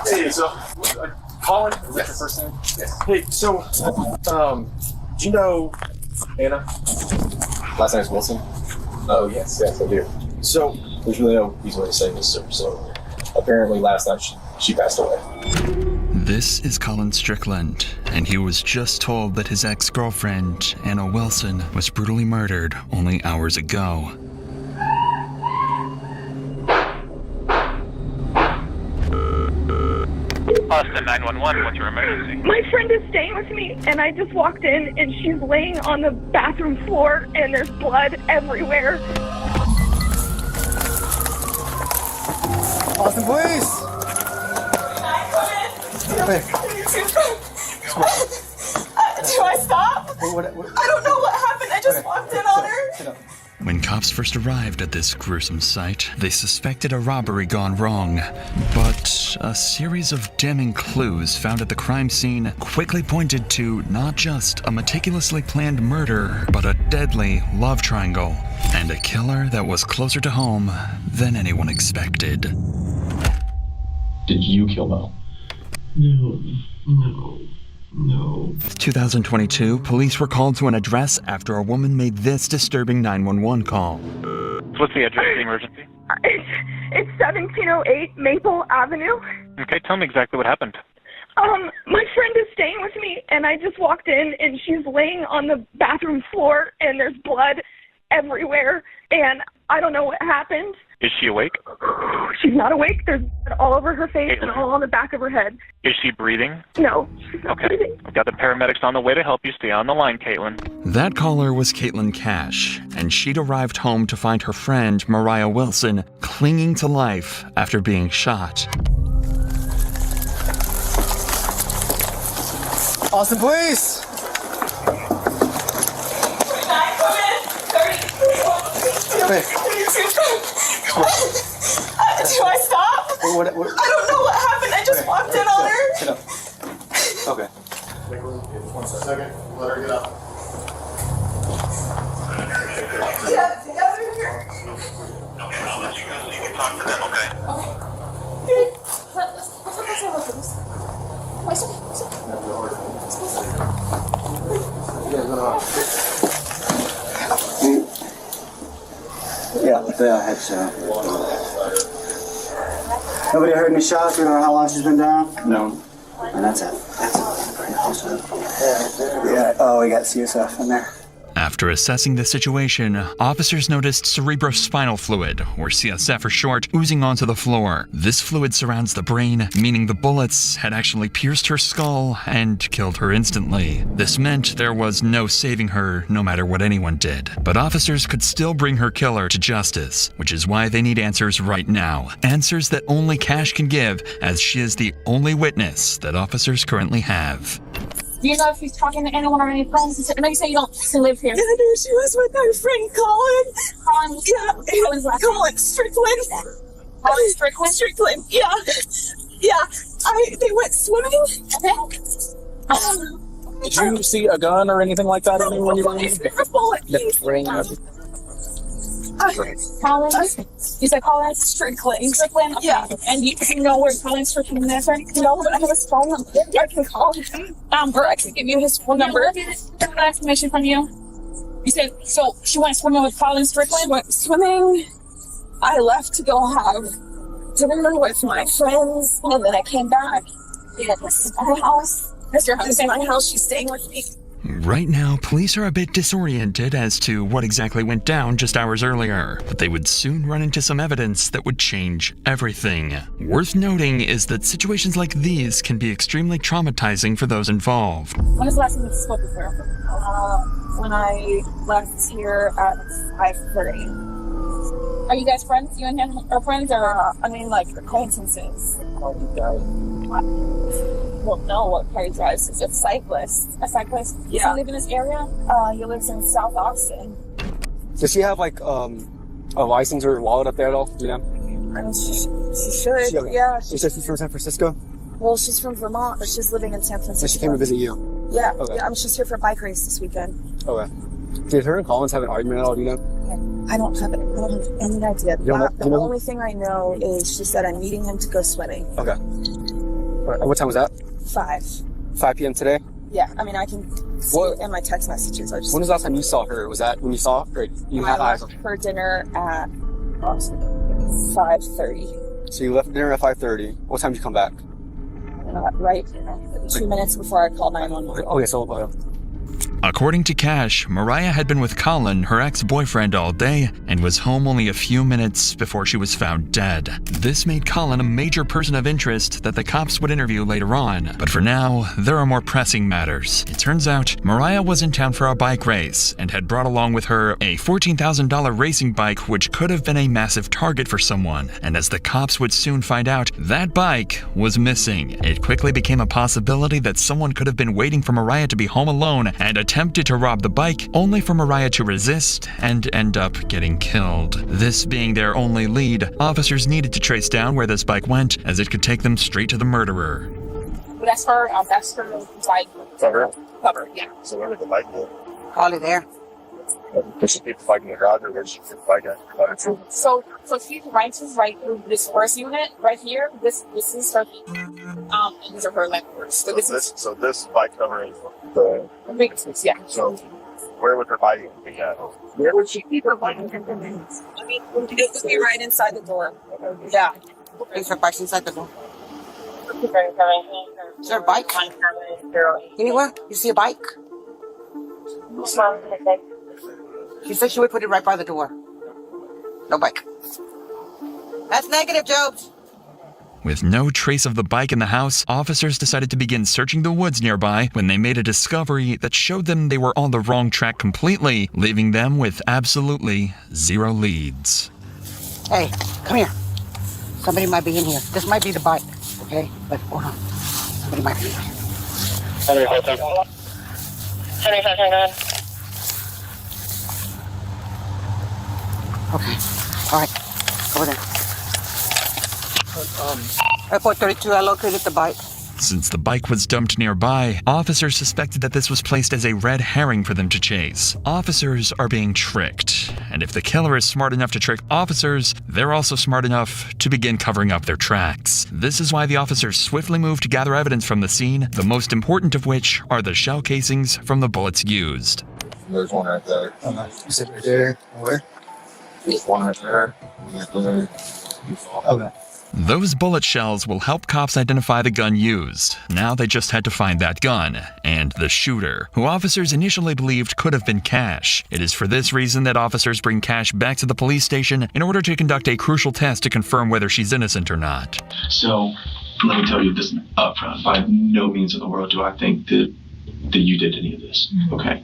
Hey, so, Colin, is that your first name? Yes. Hey, so, do you know Anna? Last name's Wilson? Oh, yes, I do. So, there's really no easy way to say this, sir. So, apparently last night she passed away. This is Colin Strickland, and he was just told that his ex-girlfriend, Anna Wilson, was brutally murdered only hours ago. Austin 911, what's your emergency? My friend is staying with me, and I just walked in, and she's laying on the bathroom floor, and there's blood everywhere. Austin, please! Hey. Do I stop? Hey, what? I don't know what happened. I just walked in on her. Sit up. When cops first arrived at this gruesome site, they suspected a robbery gone wrong. But a series of damning clues found at the crime scene quickly pointed to not just a meticulously planned murder, but a deadly love triangle, and a killer that was closer to home than anyone expected. Did you kill Mel? No. 2022, police were called to an address after a woman made this disturbing 911 call. What's the address of the emergency? It's 1708 Maple Avenue. Okay, tell me exactly what happened. My friend is staying with me, and I just walked in, and she's laying on the bathroom floor, and there's blood everywhere, and I don't know what happened. Is she awake? She's not awake. There's blood all over her face and all on the back of her head. Is she breathing? No, she's not breathing. I've got the paramedics on the way to help you. Stay on the line, Kaitlin. That caller was Kaitlin Cash, and she'd arrived home to find her friend, Mariah Wilson, clinging to life after being shot. Austin, please! Hey. Do I stop? What? I don't know what happened. I just walked in on her. Sit up. Okay. 1 second. Let her get up. Yeah, together here. Okay, I'll let you go so you can talk to them, okay? Yeah, the headshot. Nobody heard any shots? We don't know how long she's been down? No. And that's it. Yeah. Oh, we got CSF in there. After assessing the situation, officers noticed cerebrospinal fluid, or CSF for short, oozing onto the floor. This fluid surrounds the brain, meaning the bullets had actually pierced her skull and killed her instantly. This meant there was no saving her, no matter what anyone did. But officers could still bring her killer to justice, which is why they need answers right now. Answers that only Cash can give, as she is the only witness that officers currently have. Do you know if she's talking to anyone or any friends? I know you say you don't live here. Yeah, I knew she was with her friend Colin. Colin? Yeah, Colin's last Colin Strickland. Colin Strickland? Strickland, yeah. Yeah, they went swimming. Okay. Did you see a gun or anything like that when you were in? A bullet. Colin? You said Colin Strickland? Strickland? Okay. Yeah. And you know where Colin Strickland is, right? No, but I have his phone number. I can call him. Or I can give you his phone number. Get that information from you. You said, so she went swimming with Colin Strickland? She went swimming. I left to go have dinner with my friends, and then I came back. Yeah, this is my house. This is my house. She's staying with me. Right now, police are a bit disoriented as to what exactly went down just hours earlier, but they would soon run into some evidence that would change everything. Worth noting is that situations like these can be extremely traumatizing for those involved. When was the last time you spoke with her? When I left here at 5:30. Are you guys friends? You and him are friends, or like acquaintances. Well, no, what car he drives is a cyclist. A cyclist? Yeah. Does he live in this area? He lives in South Austin. Does she have like a license or wallet up there at all? Do you know? I mean, she should. Yeah. She said she's from San Francisco? Well, she's from Vermont, but she's living in San Francisco. So she came to visit you? Yeah. Okay. Yeah, I'm just here for a bike race this weekend. Okay. Did her and Collins have an argument at all? Do you know? I don't have any idea. You know? The only thing I know is she said I'm meeting him to go swimming. Okay. What time was that? 5. 5 p.m. today? Yeah, I mean, I can see it in my text messages. I just When was the last time you saw her? Was that when you saw her? Or you had I eyes on left her? for dinner at 5:30. So you left dinner at 5:30. What time did you come back? Right 2 minutes before I called 911. Okay, so According to Cash, Mariah had been with Colin, her ex-boyfriend, all day and was home only a few minutes before she was found dead. This made Colin a major person of interest that the cops would interview later on. But for now, there are more pressing matters. It turns out Mariah was in town for a bike race and had brought along with her a $14,000 racing bike, which could have been a massive target for someone. And as the cops would soon find out, that bike was missing. It quickly became a possibility that someone could have been waiting for Mariah to be home alone and attempted to rob the bike, only for Mariah to resist and end up getting killed. This being their only lead, officers needed to trace down where this bike went, as it could take them straight to the murderer. That's her bike Cover. cover. Yeah. So where did the bike go? Probably there. Did she keep the bike in the garage, or where did she keep the bike at? So she's right through this first unit right here. This is her. And these are her leftovers. So this bike cover is the. Yeah. So where would her bike be at? Where would she keep her bike? I mean, it would be right inside the door. Yeah. Is her bike inside the door? Is there a bike? Anywhere? You see a bike? She said she would put it right by the door. No bike. That's negative, Jobs. With no trace of the bike in the house, officers decided to begin searching the woods nearby when they made a discovery that showed them they were on the wrong track completely, leaving them with absolutely zero leads. Hey, come here. Somebody might be in here. This might be the bike, okay? But hold on. Somebody might be in here. Okay. All right. Over there. Airport 32, I located the bike. Since the bike was dumped nearby, officers suspected that this was placed as a red herring for them to chase. Officers are being tricked, and if the killer is smart enough to trick officers, they're also smart enough to begin covering up their tracks. This is why the officers swiftly moved to gather evidence from the scene, the most important of which are the shell casings from the bullets used. There's one right there. you said right there. Where? There's one right there. Okay. Those bullet shells will help cops identify the gun used. Now they just had to find that gun, and the shooter, who officers initially believed could have been Cash. It is for this reason that officers bring Cash back to the police station in order to conduct a crucial test to confirm whether she's innocent or not. So, let me tell you this up front. By no means in the world do I think that you did any of this, okay?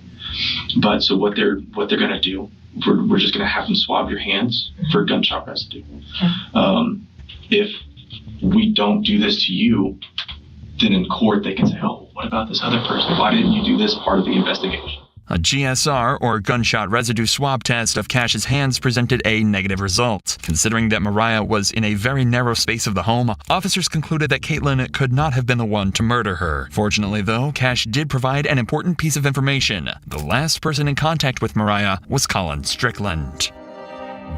But so what they're gonna do, we're just gonna have them swab your hands for gunshot residue. If we don't do this to you, then in court they can say, oh, what about this other person? Why didn't you do this part of the investigation? A GSR, or gunshot residue swab test of Cash's hands, presented a negative result. Considering that Mariah was in a very narrow space of the home, officers concluded that Kaitlin could not have been the one to murder her. Fortunately, though, Cash did provide an important piece of information. The last person in contact with Mariah was Colin Strickland.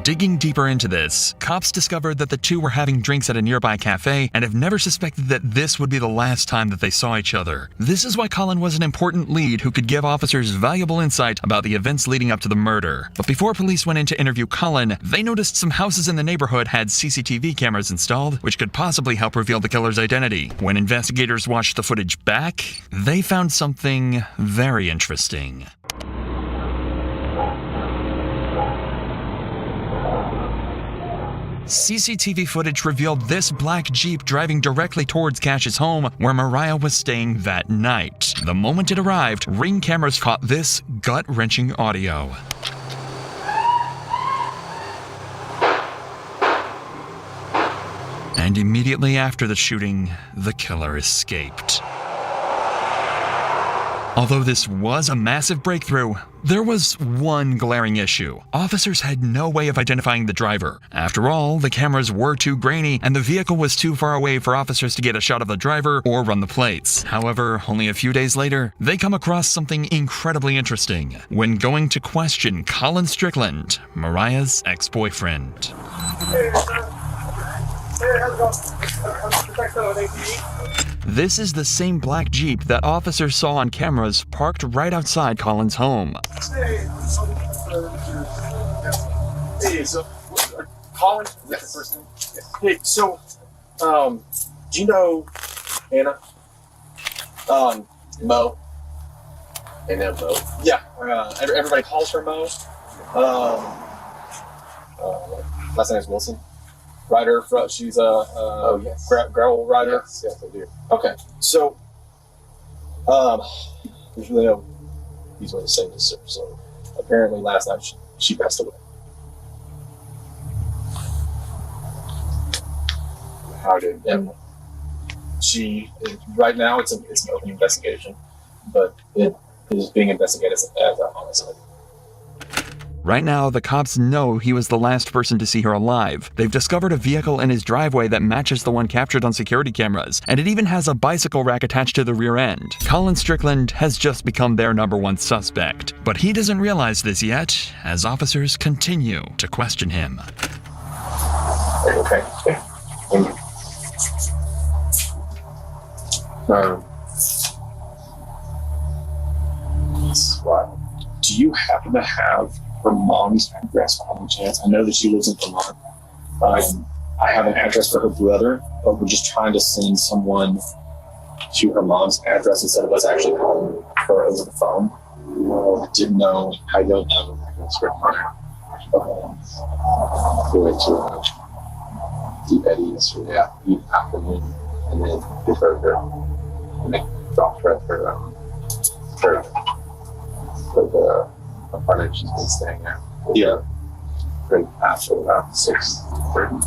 Digging deeper into this, cops discovered that the two were having drinks at a nearby cafe and have never suspected that this would be the last time that they saw each other. This is why Colin was an important lead who could give officers valuable insight about the events leading up to the murder. But before police went in to interview Colin, they noticed some houses in the neighborhood had CCTV cameras installed, which could possibly help reveal the killer's identity. When investigators watched the footage back, they found something very interesting. CCTV footage revealed this black Jeep driving directly towards Cash's home where Mariah was staying that night. The moment it arrived, Ring cameras caught this gut-wrenching audio. And immediately after the shooting, the killer escaped. Although this was a massive breakthrough, there was one glaring issue. Officers had no way of identifying the driver. After all, the cameras were too grainy, and the vehicle was too far away for officers to get a shot of the driver or run the plates. However, only a few days later, they come across something incredibly interesting when going to question Colin Strickland, Mariah's ex-boyfriend. This is the same black Jeep that officers saw on cameras parked right outside Colin's home. Hey, so Colin, that's the first name. Hey, so do you know Anna? Mo. And then Mo. Yeah, everybody calls her Mo. Last name is Wilson. Rider, she's a Yes. gravel rider. Yes, I do. Okay. So, There's really no easy way to say this, sir. So apparently last night she passed away. how did Right now it's an open investigation, but it is being investigated as a homicide. Right now, the cops know he was the last person to see her alive. They've discovered a vehicle in his driveway that matches the one captured on security cameras, and it even has a bicycle rack attached to the rear end. Colin Strickland has just become their #1 suspect, but he doesn't realize this yet, as officers continue to question him. Okay. Wow. Do you happen to have her mom's address by any chance? I know that she lives in Vermont. I have an address for her brother, but we're just trying to send someone to her mom's address instead of us actually calling her over the phone. I didn't know. I don't have an address for her. We went to Deep Eddy yesterday afternoon, and then deferred her, and they dropped her at the apartment she's been staying at. Yeah. After about 6:30.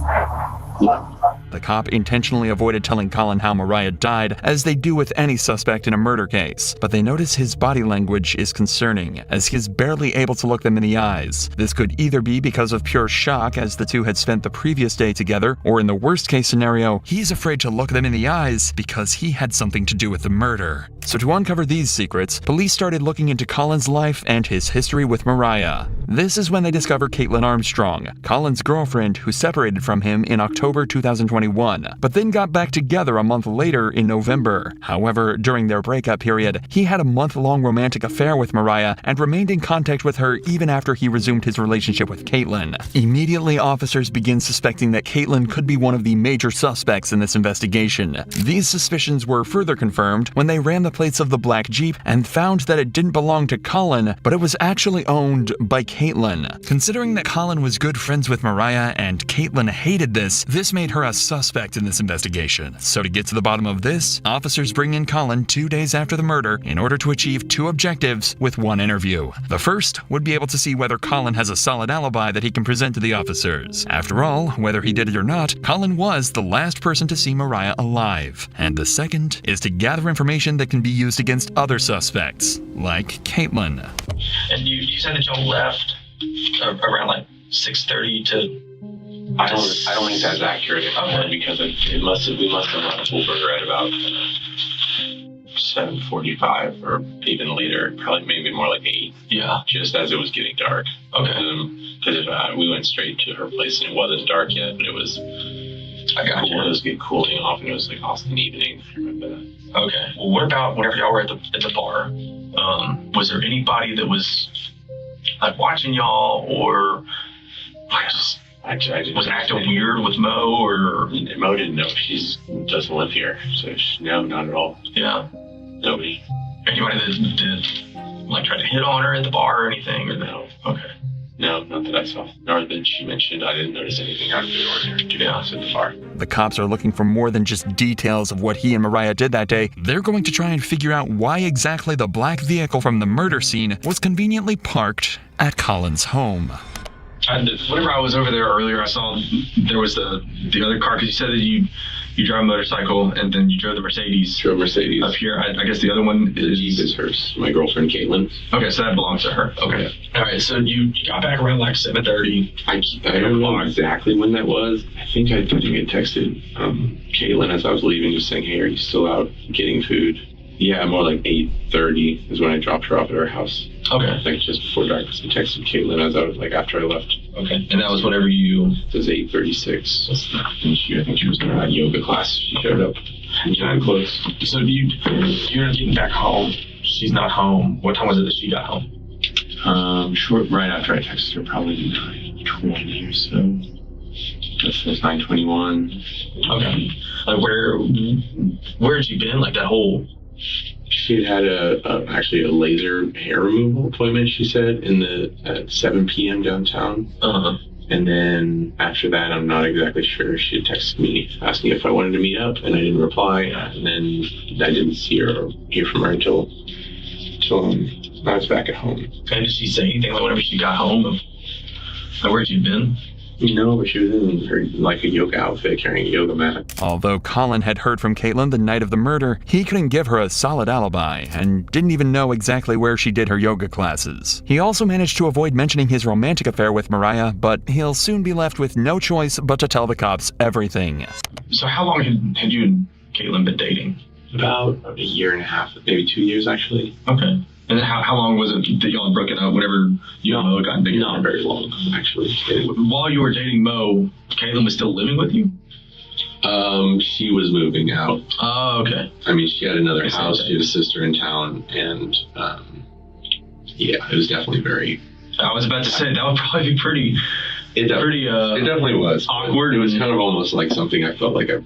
The cop intentionally avoided telling Colin how Mariah died, as they do with any suspect in a murder case, but they notice his body language is concerning, as he is barely able to look them in the eyes. This could either be because of pure shock, as the two had spent the previous day together, or in the worst case scenario, he's afraid to look them in the eyes because he had something to do with the murder. So to uncover these secrets, police started looking into Colin's life and his history with Mariah. This is when they discover Kaitlin Armstrong, Colin's girlfriend who separated from him in October 2021, but then got back together a month later in November. However, during their breakup period, he had a month-long romantic affair with Mariah and remained in contact with her even after he resumed his relationship with Kaitlin. Immediately, officers begin suspecting that Kaitlin could be one of the major suspects in this investigation. These suspicions were further confirmed when they ran the plates of the black Jeep and found that it didn't belong to Colin, but it was actually owned by Kaitlin. Considering that Colin was good friends with Mariah and Kaitlin hated this made her a suspect in this investigation. So to get to the bottom of this, officers bring in Colin 2 days after the murder in order to achieve two objectives with one interview. The first would be able to see whether Colin has a solid alibi that he can present to the officers. After all, whether he did it or not, Colin was the last person to see Mariah alive. And the second is to gather information that can be used against other suspects, like Kaitlin. And you said that y'all left around like 6:30 to. I don't think that's accurate anymore, because we must have run over at about 7:45 or even later, probably maybe more like 8. Yeah. Just as it was getting dark. Okay. Because we went straight to her place and it wasn't dark yet, but it was. I got you. It was getting cooling off, and it was like Austin evening. If you remember that. Okay. Well, what about whenever y'all were at the bar? Was there anybody that was like watching y'all, or like just was acting weird with Mo, or Mo didn't know she doesn't live here, so no, not at all. Yeah. Nobody. Anybody that did like try to hit on her at the bar or anything, or no? Okay. No, not that I saw. Nor that she mentioned. I didn't notice anything out of the ordinary, to be honest, at the bar. The cops are looking for more than just details of what he and Mariah did that day. They're going to try and figure out why exactly the black vehicle from the murder scene was conveniently parked at Colin's home. Whenever I was over there earlier, I saw there was the other car, because you said that you drive a motorcycle and then you drove the Mercedes. Drove Mercedes. Up here. I guess the other one is hers. My girlfriend, Kaitlin. Okay, so that belongs to her. Okay. Yeah. All right, so you got back around like 7:30. I don't know exactly when that was. I think I had texted Kaitlin as I was leaving, just saying, hey, are you still out getting food? Yeah, more like 8:30 is when I dropped her off at her house. Okay. Like just before dark, because I texted Kaitlin as I was like after I left. Okay. And that was whenever you... It was 8:36. And I think she was in her yoga class. She showed up in clothes. So you're getting back home. She's not home. What time was it that she got home? Short right after I texted her, probably 9:20 or so. That's 9:21. Okay. Like where had you been? Like that whole... She had actually a laser hair removal appointment, she said, at 7 p.m. downtown. Uh-huh. And then after that, I'm not exactly sure. She had texted me asking if I wanted to meet up, and I didn't reply. And then I didn't see her or hear from her until I was back at home. And did she say anything like whenever she got home of like where she'd been? No, but she was in her like a yoga outfit, carrying a yoga mat. Although Colin had heard from Kaitlin the night of the murder, he couldn't give her a solid alibi and didn't even know exactly where she did her yoga classes. He also managed to avoid mentioning his romantic affair with Mariah, but he'll soon be left with no choice but to tell the cops everything. So how long had you and Kaitlin been dating? About a year and a half, maybe 2 years actually. Okay. And then how long was it that y'all had broken up whenever you and Mo got together? Not very long, actually. While you were dating Mo, Kaitlin was still living with you? She was moving out. Oh, okay. I mean, she had another house. She had a sister in town, and yeah, it was definitely very... I was about to say, that would probably be pretty... It definitely was. Awkward. It was kind of almost like something I felt like I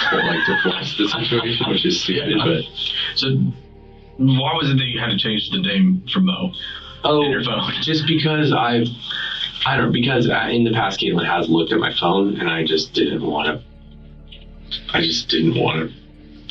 felt like to force the situation, which is stupid, but... So... Why was it that you had to change the name from Mo? Oh, in your phone? Just because because in the past Kaitlin has looked at my phone, and I just didn't want to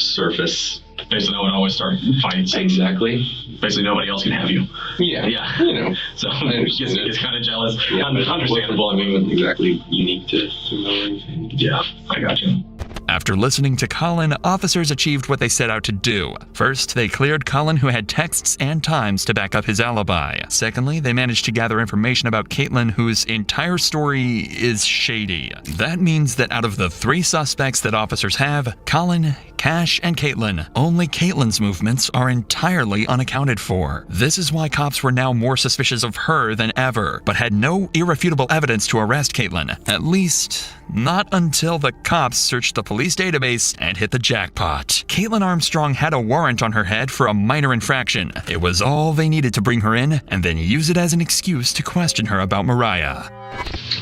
surface. Basically, I would always start fights. Exactly. Basically, nobody else can have you. Yeah. Yeah. You know. So it gets kind of jealous. Yeah, Understandable. I mean, it wasn't exactly unique to Mo or anything. Yeah, I got you. After listening to Colin, officers achieved what they set out to do. First, they cleared Colin, who had texts and times to back up his alibi. Secondly, they managed to gather information about Kaitlin, whose entire story is shady. That means that out of the 3 suspects that officers have, Colin, Cash, and Kaitlin, only Caitlin's movements are entirely unaccounted for. This is why cops were now more suspicious of her than ever, but had no irrefutable evidence to arrest Kaitlin. At least, not until the cops searched the police database and hit the jackpot. Kaitlin Armstrong had a warrant on her head for a minor infraction. It was all they needed to bring her in and then use it as an excuse to question her about Mariah.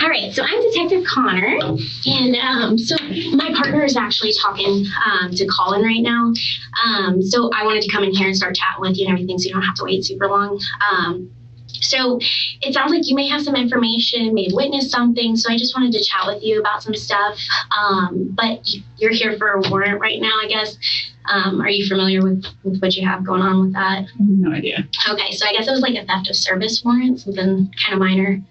All right, so I'm Detective Connor, and so my partner is actually talking to Colin right now. So I wanted to come in here and start chatting with you and everything, so you don't have to wait super long. So it sounds like you may have some information, may have witnessed something, so I just wanted to chat with you about some stuff. But you're here for a warrant right now, I guess. Are you familiar with what you have going on with that? No idea. Okay, so I guess it was like a theft of service warrant, something kind of minor.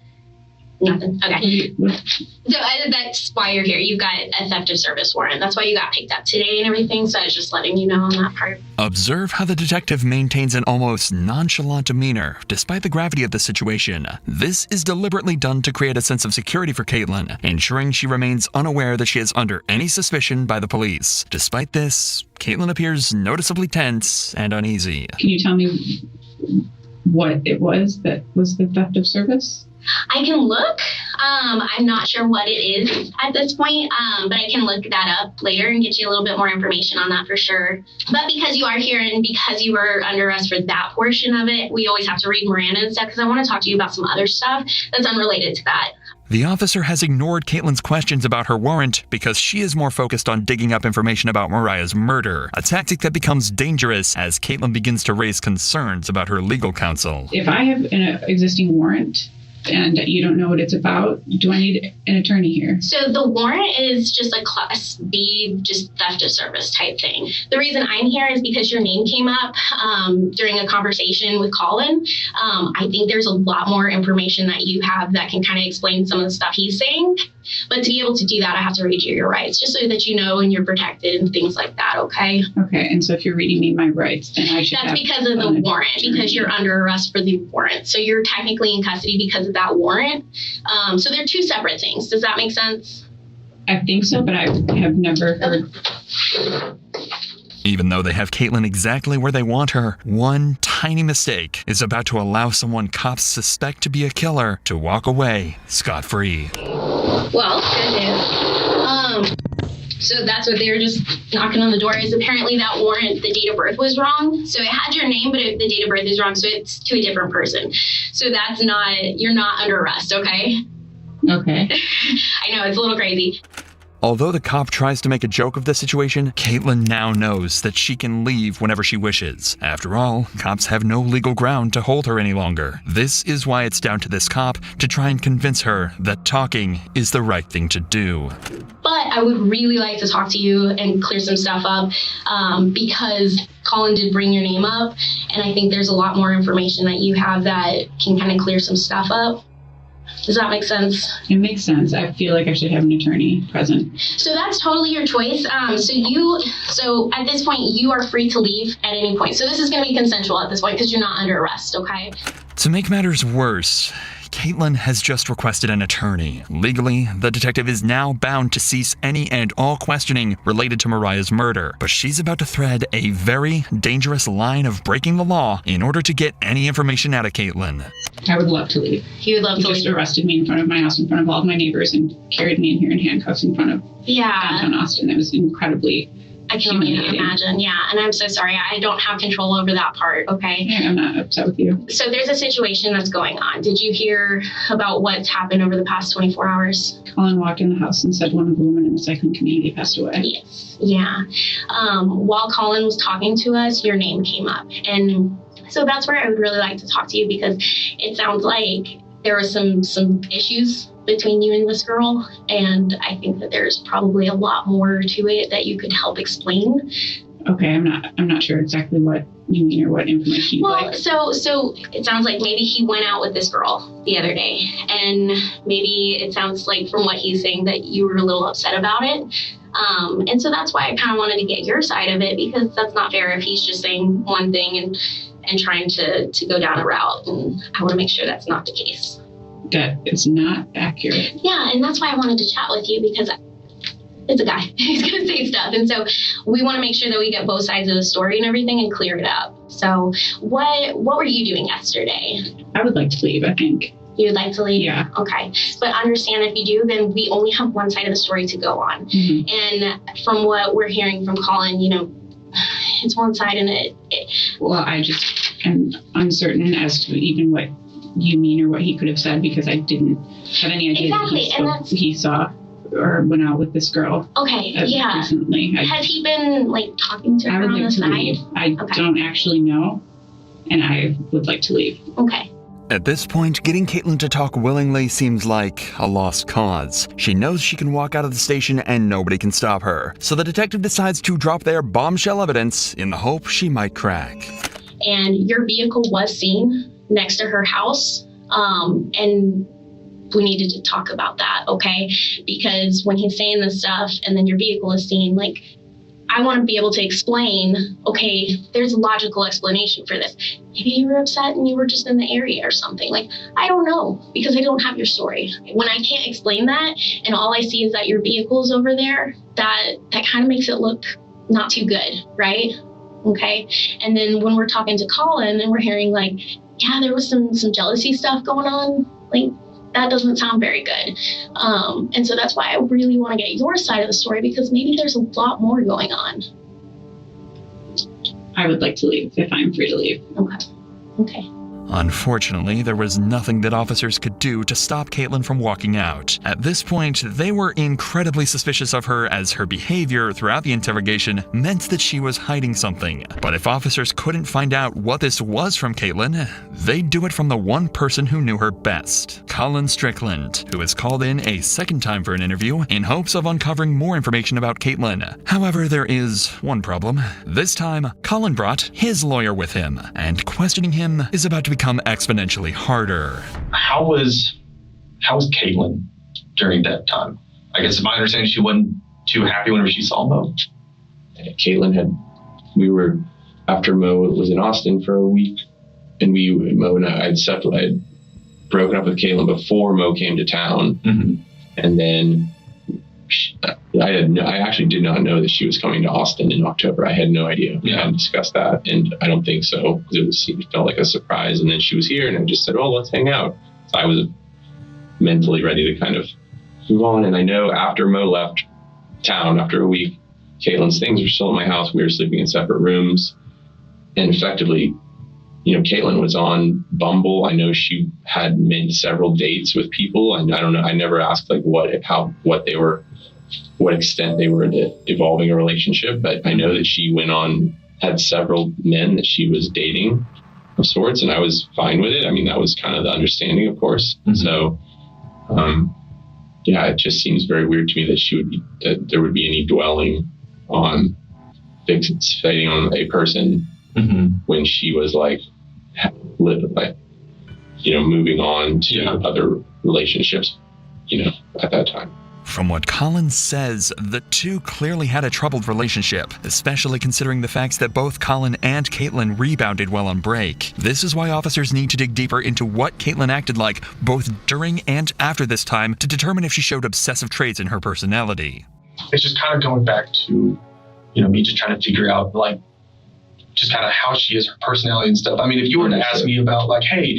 Nothing. Okay. So that's why you're here. You've got a theft of service warrant. That's why you got picked up today and everything. So I was just letting you know on that part. Observe how the detective maintains an almost nonchalant demeanor, despite the gravity of the situation. This is deliberately done to create a sense of security for Kaitlin, ensuring she remains unaware that she is under any suspicion by the police. Despite this, Kaitlin appears noticeably tense and uneasy. Can you tell me what it was that was the theft of service? I can look. I'm not sure what it is at this point, but I can look that up later and get you a little bit more information on that for sure. But because you are here and because you were under arrest for that portion of it, we always have to read Miranda and stuff because I want to talk to you about some other stuff that's unrelated to that. The officer has ignored Caitlin's questions about her warrant because she is more focused on digging up information about Mariah's murder, a tactic that becomes dangerous as Kaitlin begins to raise concerns about her legal counsel. If I have an existing warrant and you don't know what it's about, do I need an attorney here? So the warrant is just a Class B, just theft of service type thing. The reason I'm here is because your name came up during a conversation with Colin. I think there's a lot more information that you have that can kind of explain some of the stuff he's saying. But to be able to do that, I have to read you your rights, just so that you know and you're protected and things like that, okay? Okay, and so if you're reading me my rights, then I should That's because of the warrant, because you're under arrest for the warrant. So you're technically in custody because of that warrant. So they're two separate things. Does that make sense? I think so, but I have never heard. Even though they have Kaitlin exactly where they want her, one tiny mistake is about to allow someone cops suspect to be a killer to walk away scot-free. Well, good news. So that's what they were just knocking on the door is apparently that warrant, the date of birth was wrong. So it had your name, but the date of birth is wrong. So it's to a different person. So that's not, you're not under arrest, okay? Okay. I know, it's a little crazy. Although the cop tries to make a joke of the situation, Kaitlin now knows that she can leave whenever she wishes. After all, cops have no legal ground to hold her any longer. This is why it's down to this cop to try and convince her that talking is the right thing to do. But I would really like to talk to you and clear some stuff up because Colin did bring your name up, and I think there's a lot more information that you have that can kind of clear some stuff up. Does that make sense? It makes sense. I feel like I should have an attorney present. So that's totally your choice. So at this point, you are free to leave at any point. So this is going to be consensual at this point because you're not under arrest, okay? To make matters worse, Kaitlin has just requested an attorney. Legally, the detective is now bound to cease any and all questioning related to Mariah's murder, but she's about to thread a very dangerous line of breaking the law in order to get any information out of Kaitlin. I would love to leave. You would love to leave? He just arrested me in front of my house, in front of all of my neighbors, and carried me in here in handcuffs in front of downtown Austin. It was incredibly I can only imagine. Yeah. And I'm so sorry. I don't have control over that part. Okay. Yeah, I'm not upset with you. So there's a situation that's going on. Did you hear about what's happened over the past 24 hours? Colin walked in the house and said one of the women in the cycling community passed away. Yes. Yeah. While Colin was talking to us, your name came up. And so that's where I would really like to talk to you because it sounds like there were some issues between you and this girl, and I think that there's probably a lot more to it that you could help explain. Okay, I'm not sure exactly what you mean or what information you'd like. So it sounds like maybe he went out with this girl the other day, and maybe it sounds like from what he's saying that you were a little upset about it. And so that's why I kind of wanted to get your side of it because that's not fair if he's just saying one thing and trying to go down a route, and I want to make sure that's not the case. That is not accurate. Yeah, and that's why I wanted to chat with you because it's a guy. He's going to say stuff. And so we want to make sure that we get both sides of the story and everything and clear it up. So what were you doing yesterday? I would like to leave, I think. You'd like to leave? Yeah. Okay. But understand if you do, then we only have one side of the story to go on. Mm-hmm. And from what we're hearing from Colin, you know, it's one side and Well, I just am uncertain as to even what you mean or what he could have said because I didn't have any idea that he saw or went out with this girl. Okay, yeah. Recently. Has he been like talking to her on the side? I don't actually know, and I would like to leave. Okay. At this point, getting Kaitlin to talk willingly seems like a lost cause. She knows she can walk out of the station and nobody can stop her. So the detective decides to drop their bombshell evidence in the hope she might crack. And your vehicle was seen next to her house, and we needed to talk about that, okay? Because when he's saying this stuff and then your vehicle is seen, like, I want to be able to explain, okay, there's a logical explanation for this. Maybe you were upset and you were just in the area or something. Like, I don't know because I don't have your story. When I can't explain that and all I see is that your vehicle's over there, that kind of makes it look not too good, right? Okay. And then when we're talking to Colin and we're hearing like, yeah, there was some jealousy stuff going on, like that doesn't sound very good. And so that's why I really want to get your side of the story because maybe there's a lot more going on. I would like to leave if I'm free to leave. Okay. Unfortunately, there was nothing that officers could do to stop Kaitlin from walking out. At this point, they were incredibly suspicious of her as her behavior throughout the interrogation meant that she was hiding something. But if officers couldn't find out what this was from Kaitlin, they'd do it from the one person who knew her best, Colin Strickland, who was called in a second time for an interview in hopes of uncovering more information about Kaitlin. However, there is one problem. This time, Colin brought his lawyer with him, and questioning him is about to become exponentially harder. How was Kaitlin during that time? I guess if I understand, she wasn't too happy whenever she saw Mo. We were after Mo was in Austin for a week, and Mo and I had broken up with Kaitlin before Mo came to town, and then I actually did not know that she was coming to Austin in October. I had no idea. We hadn't discussed that, and I don't think so, because it felt like a surprise. And then she was here, and I just said, "Oh, let's hang out." So I was mentally ready to kind of move on. And I know after Mo left town after a week, Kaitlin's things were still at my house. We were sleeping in separate rooms, and effectively, Kaitlin was on Bumble. I know she had made several dates with people, and I don't know. I never asked what extent they were evolving a relationship, but I know that she had several men that she was dating of sorts, and I was fine with it. I mean, that was kind of the understanding, of course. Mm-hmm. So, it just seems very weird to me that there would be any dwelling on fixating on a person when she was moving on to other relationships, at that time. From what Colin says, the two clearly had a troubled relationship, especially considering the facts that both Colin and Kaitlin rebounded while on break. This is why officers need to dig deeper into what Kaitlin acted like, both during and after this time, to determine if she showed obsessive traits in her personality. It's just kind of going back to, me just trying to figure out, just kind of how she is, her personality and stuff. I mean, if you were to ask me about, hey,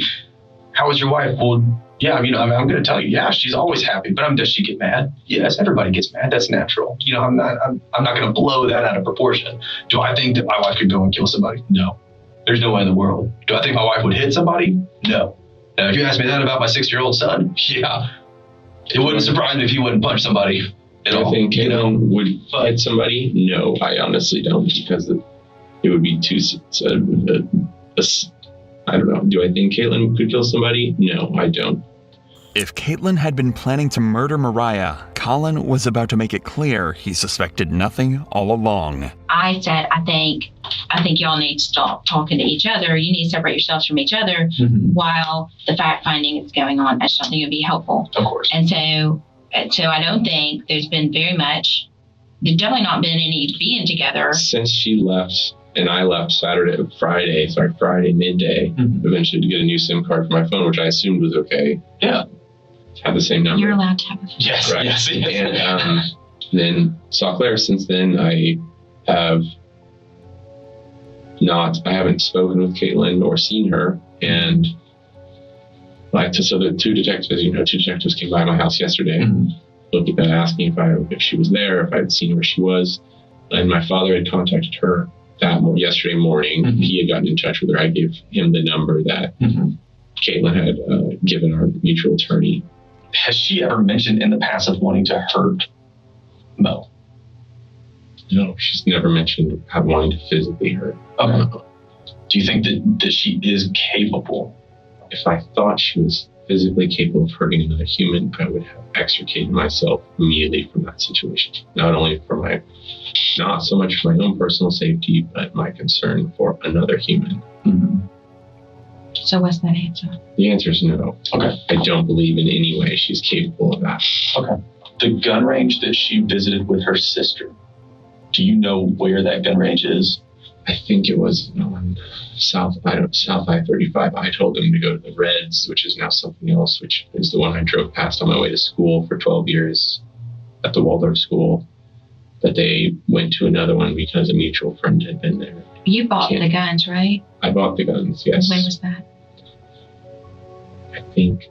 how was your wife? Well, yeah, I'm going to tell you, she's always happy. But does she get mad? Yes, everybody gets mad. That's natural. I'm not going to blow that out of proportion. Do I think that my wife could go and kill somebody? No. There's no way in the world. Do I think my wife would hit somebody? No. Now, if you ask me that about my 6-year-old son, yeah, it wouldn't surprise me if he wouldn't punch somebody at all. I think Kaitlin would hit somebody. No, I honestly don't, because it would be too. I don't know. Do I think Kaitlin could kill somebody? No, I don't. If Kaitlin had been planning to murder Mariah, Colin was about to make it clear he suspected nothing all along. I said, I think y'all need to stop talking to each other. You need to separate yourselves from each other while the fact finding is going on. That's something that would be helpful. Of course. And so I don't think there's been very much. There's definitely not been any being together. Since she left, and I left Friday midday, eventually to get a new SIM card for my phone, which I assumed was okay. Yeah. Have the same number. You're allowed to have a phone. Yes, right. Yes. And then saw Claire. Since then, I haven't spoken with Kaitlin or seen her. And so the two detectives came by my house yesterday, looking at asking if she was there, if I had seen where she was. And my father had contacted her yesterday morning. He had gotten in touch with her. I gave him the number that Kaitlin had given our mutual attorney. Has she ever mentioned in the past of wanting to hurt Mo? No, she's never mentioned wanting to physically hurt. Okay. Do you think that she is capable? If I thought she was physically capable of hurting another human, I would have extricated myself immediately from that situation. Not so much for my own personal safety, but my concern for another human. So what's that answer? The answer is no. Okay. I don't believe in any way she's capable of that. Okay. The gun range that she visited with her sister, do you know where that gun range is? I think it was on South I-35. I told them to go to the Reds, which is now something else, which is the one I drove past on my way to school for 12 years at the Waldorf school. But they went to another one because a mutual friend had been there. You bought the guns, right? I bought the guns, yes. When was that? I think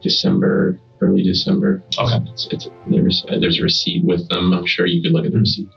early December. Okay. There's a receipt with them. I'm sure you could look at the receipt.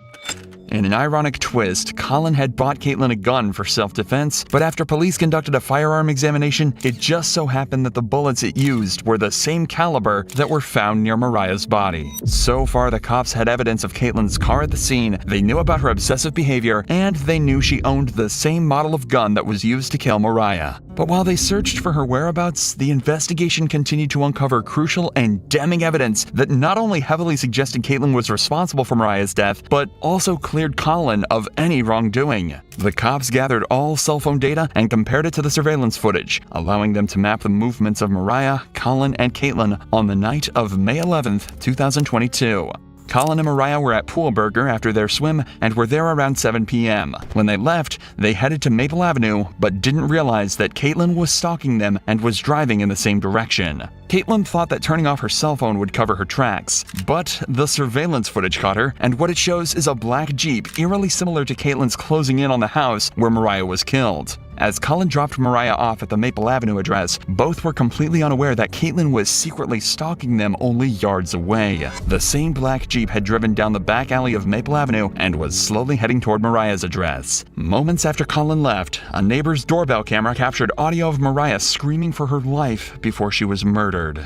In an ironic twist, Colin had bought Kaitlin a gun for self-defense, but after police conducted a firearm examination, it just so happened that the bullets it used were the same caliber that were found near Mariah's body. So far, the cops had evidence of Kaitlin's car at the scene, they knew about her obsessive behavior, and they knew she owned the same model of gun that was used to kill Mariah. But while they searched for her whereabouts, the investigation continued to uncover crucial and damning evidence that not only heavily suggested Kaitlin was responsible for Mariah's death, but also cleared Colin of any wrongdoing. The cops gathered all cell phone data and compared it to the surveillance footage, allowing them to map the movements of Mariah, Colin, and Kaitlin on the night of May 11th, 2022. Colin and Mariah were at Pool Burger after their swim and were there around 7 p.m. When they left, they headed to Maple Avenue but didn't realize that Kaitlin was stalking them and was driving in the same direction. Kaitlin thought that turning off her cell phone would cover her tracks, but the surveillance footage caught her, and what it shows is a black Jeep eerily similar to Kaitlin's closing in on the house where Mariah was killed. As Colin dropped Mariah off at the Maple Avenue address, both were completely unaware that Kaitlin was secretly stalking them only yards away. The same black Jeep had driven down the back alley of Maple Avenue and was slowly heading toward Mariah's address. Moments after Colin left, a neighbor's doorbell camera captured audio of Mariah screaming for her life before she was murdered.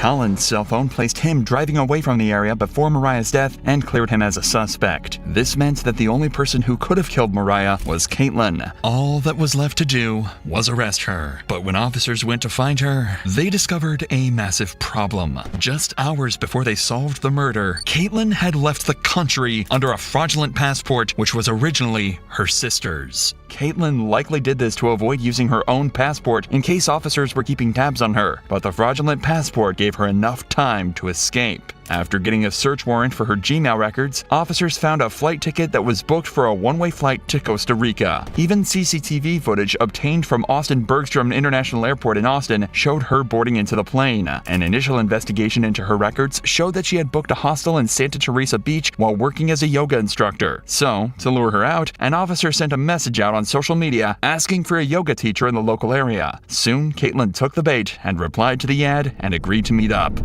Colin's cell phone placed him driving away from the area before Mariah's death and cleared him as a suspect. This meant that the only person who could have killed Mariah was Kaitlin. All that was left to do was arrest her. But when officers went to find her, they discovered a massive problem. Just hours before they solved the murder, Kaitlin had left the country under a fraudulent passport which was originally her sister's. Kaitlin likely did this to avoid using her own passport in case officers were keeping tabs on her, but the fraudulent passport gave her enough time to escape. After getting a search warrant for her Gmail records, officers found a flight ticket that was booked for a one-way flight to Costa Rica. Even CCTV footage obtained from Austin Bergstrom International Airport in Austin showed her boarding into the plane. An initial investigation into her records showed that she had booked a hostel in Santa Teresa Beach while working as a yoga instructor. So, to lure her out, an officer sent a message out on social media asking for a yoga teacher in the local area. Soon, Kaitlin took the bait and replied to the ad and agreed to meet up.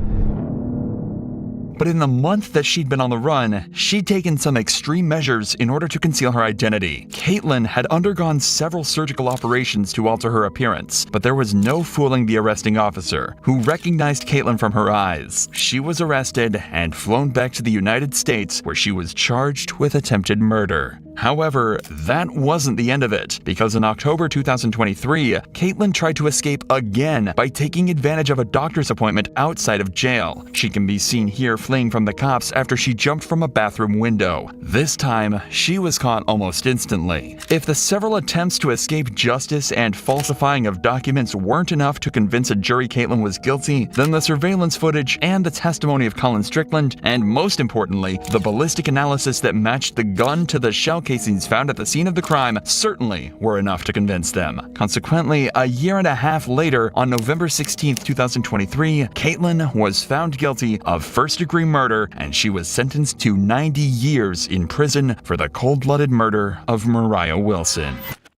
But in the month that she'd been on the run, she'd taken some extreme measures in order to conceal her identity. Kaitlin had undergone several surgical operations to alter her appearance, but there was no fooling the arresting officer, who recognized Kaitlin from her eyes. She was arrested and flown back to the United States, where she was charged with attempted murder. However, that wasn't the end of it, because in October 2023, Kaitlin tried to escape again by taking advantage of a doctor's appointment outside of jail. She can be seen here fleeing from the cops after she jumped from a bathroom window. This time, she was caught almost instantly. If the several attempts to escape justice and falsifying of documents weren't enough to convince a jury Kaitlin was guilty, then the surveillance footage and the testimony of Colin Strickland, and most importantly, the ballistic analysis that matched the gun to the shell casings found at the scene of the crime certainly were enough to convince them. Consequently, a year and a half later, on November 16, 2023, Kaitlin was found guilty of first-degree murder, and she was sentenced to 90 years in prison for the cold-blooded murder of Mariah Wilson.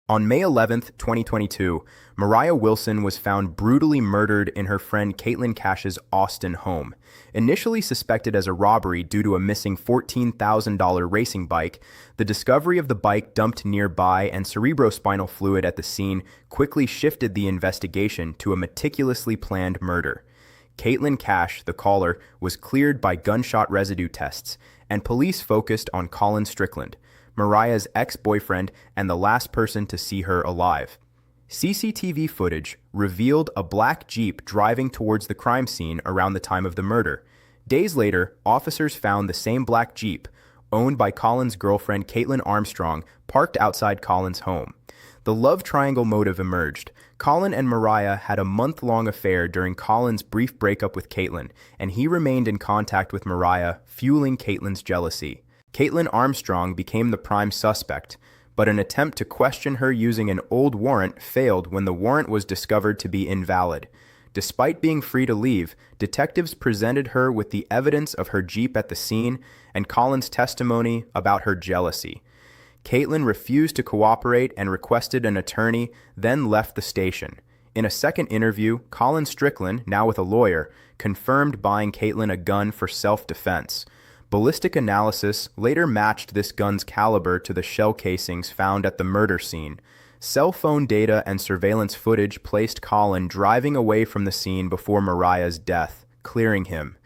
On May 11, 2022, Mariah Wilson was found brutally murdered in her friend Kaitlin Cash's Austin home. Initially suspected as a robbery due to a missing $14,000 racing bike, the discovery of the bike dumped nearby and cerebrospinal fluid at the scene quickly shifted the investigation to a meticulously planned murder. Kaitlin Cash, the caller, was cleared by gunshot residue tests, and police focused on Colin Strickland, Mariah's ex-boyfriend and the last person to see her alive. CCTV footage revealed a black Jeep driving towards the crime scene around the time of the murder. Days later, officers found the same black Jeep, owned by Colin's girlfriend Kaitlin Armstrong, parked outside Colin's home. The love triangle motive emerged. Colin and Mariah had a month-long affair during Colin's brief breakup with Kaitlin, and he remained in contact with Mariah, fueling Caitlin's jealousy. Kaitlin Armstrong became the prime suspect, but an attempt to question her using an old warrant failed when the warrant was discovered to be invalid. Despite being free to leave, detectives presented her with the evidence of her Jeep at the scene and Colin's testimony about her jealousy. Kaitlin refused to cooperate and requested an attorney, then left the station. In a second interview, Colin Strickland, now with a lawyer, confirmed buying Kaitlin a gun for self-defense. Ballistic analysis later matched this gun's caliber to the shell casings found at the murder scene. Cell phone data and surveillance footage placed Colin driving away from the scene before Mariah's death, clearing him.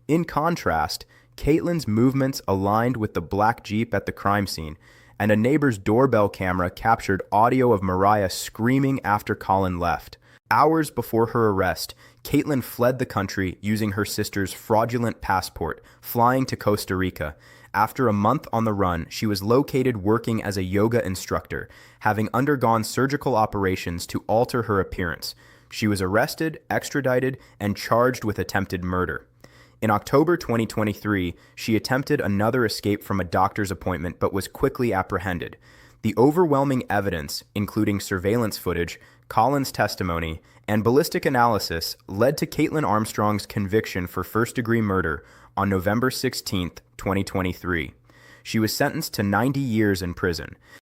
In contrast, Caitlin's movements aligned with the black Jeep at the crime scene, and a neighbor's doorbell camera captured audio of Mariah screaming after Colin left. Hours before her arrest, Kaitlin fled the country using her sister's fraudulent passport, flying to Costa Rica. After a month on the run, she was located working as a yoga instructor, having undergone surgical operations to alter her appearance. She was arrested, extradited, and charged with attempted murder. In October 2023, she attempted another escape from a doctor's appointment but was quickly apprehended. The overwhelming evidence, including surveillance footage, Colin's testimony, and ballistic analysis, led to Kaitlin Armstrong's conviction for first-degree murder on November 16, 2023. She was sentenced to 90 years in prison.